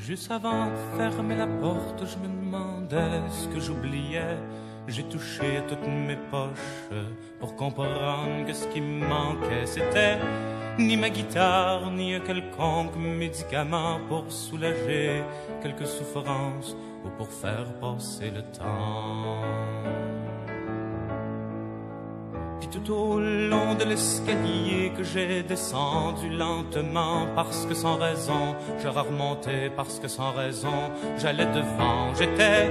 Juste avant de fermer la porte, je me demandais ce que j'oubliais. J'ai touché à toutes mes poches pour comprendre que ce qui me manquait, c'était ni ma guitare, ni un quelconque médicament pour soulager quelques souffrances ou pour faire passer le temps. Puis tout au long de l'escalier que j'ai descendu lentement, parce que sans raison, je remontais, parce que sans raison, j'allais devant. J'étais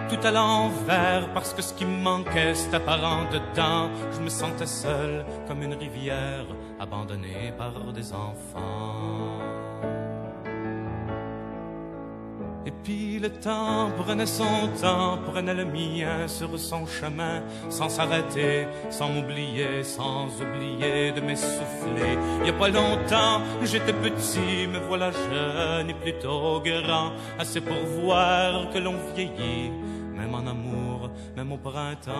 tout à l'envers, parce que ce qui me manquait, c'était apparent dedans. Je me sentais seul, comme une rivière, abandonnée par des enfants. Et puis le temps prenait son temps, prenait le mien sur son chemin, sans s'arrêter, sans m'oublier, sans oublier de m'essouffler. Il y a pas longtemps, j'étais petit, me voilà jeune et plutôt grand, assez pour voir que l'on vieillit, même en amour, même au printemps.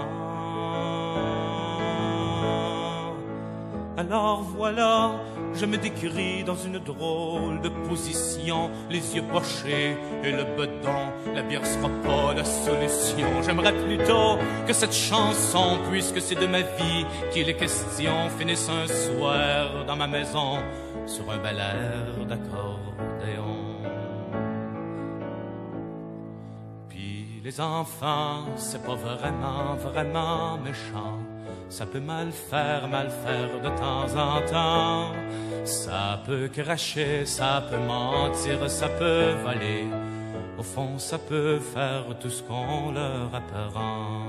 Alors voilà, je me décris dans une drôle de position, les yeux pochés et le bedon. La bière sera pas la solution. J'aimerais plutôt que cette chanson, puisque c'est de ma vie qu'il est question, finisse un soir dans ma maison sur un bel air d'accordéon. Puis les enfants, c'est pas vraiment méchant. Ça peut mal faire de temps en temps. Ça peut cracher, ça peut mentir, ça peut voler. Au fond, ça peut faire tout ce qu'on leur apprend.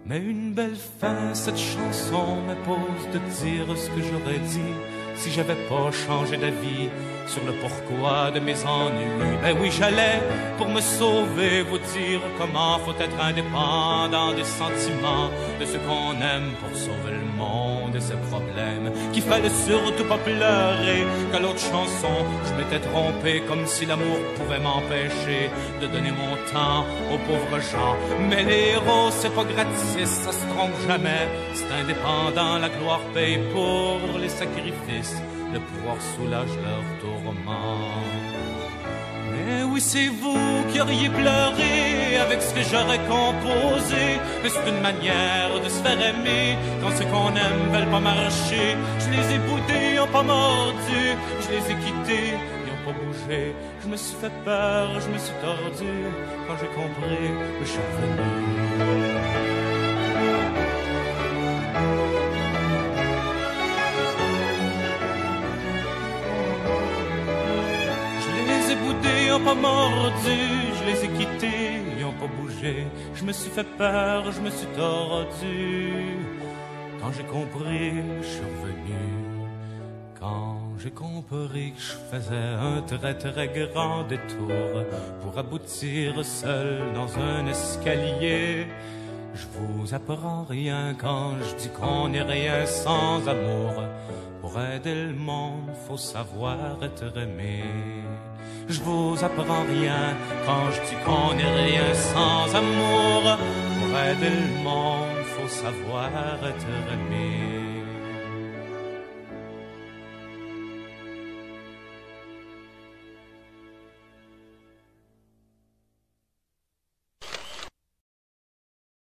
Mais une belle fin, cette chanson m'impose de dire ce que j'aurais dit si j'avais pas changé d'avis sur le pourquoi de mes ennuis. Ben oui, j'allais, pour me sauver, vous dire comment faut être indépendant des sentiments de ce qu'on aime pour sauver le monde et ses problèmes. Qu'il fallait surtout pas pleurer, qu'à l'autre chanson, je m'étais trompé, comme si l'amour pouvait m'empêcher de donner mon temps aux pauvres gens. Mais les héros, c'est pas gratis, ça se trompe jamais. C'est indépendant, la gloire paye pour les sacrifices. Le pouvoir soulage leur tourment. Mais oui, c'est vous qui auriez pleuré avec ce que j'aurais composé. Mais c'est une manière de se faire aimer quand ceux qu'on aime veulent pas marcher. Je les ai boudés, ils ont pas mordu. Je les ai quittés, ils ont pas bougé. Je me suis fait peur, je me suis tordu. Quand j'ai compris, je suis revenu. Ils n'ont pas mordu, je les ai quittés, ils n'ont pas bougé. Je me suis fait peur, je me suis tordu. Quand j'ai compris, je suis revenu. Quand j'ai compris que je faisais un très grand détour pour aboutir seul dans un escalier. Je vous apprends rien quand je dis qu'on n'est rien sans amour. Pour aider le monde, faut savoir être aimé. Je vous apprends rien quand je dis qu'on n'est rien sans amour. Pour aider le monde, faut savoir être aimé.